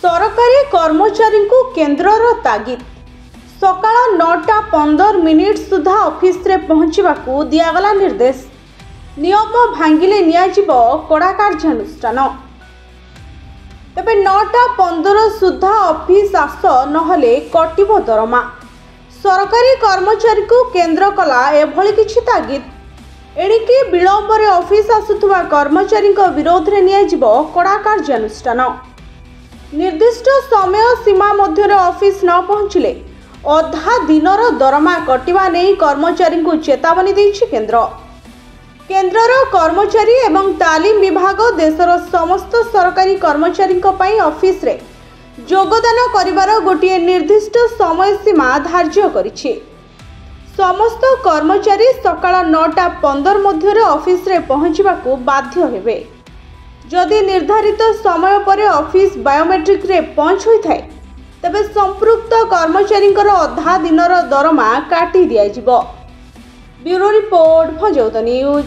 सरकारी कर्मचारी को केन्द्रर तागिद सकाळ 9:15 सुधा ऑफिस रे पहुंचवाकू दियागला निर्देश। नियम भांगिले नियाजिबो कड़ा कार्यानुष्ठान। तेबे 9:15 सुधा ऑफिस आस नहले कटिबो दरमा। सरकारी कर्मचारी को केन्द्र कला एभली किछि तागिद। एणिकी विलंबरे ऑफिस आसुथुवा कर्मचारी विरोध रे नियाजिबो कड़ा कार्यानुष्ठान। निर्दिष्ट समय सीमा मध्य ऑफिस न पहुंचले अधा दिनर दरमा कटिवा नहीं कर्मचारी को चेतावनी देछि केन्द्र। केन्द्रर कर्मचारी एवं तालीम विभाग देशर समस्त सरकारी कर्मचारी ऑफिस रे योगदान करिवार गोटे निर्दिष्ट समय सीमा धार्य करिछि। समस्त कर्मचारी सकाळ 9:15 मध्य ऑफिस रे पहुंचवाकू बाध्य हेबे। जदि निर्धारित समय पर ऑफिस बायोमेट्रिक रे पहुंच होइथाय तबे संपृक्त कर्मचारी अधा दिनर दरमा काटी दिया जिवो। ब्यूरो रिपोर्ट भजौत न्यूज।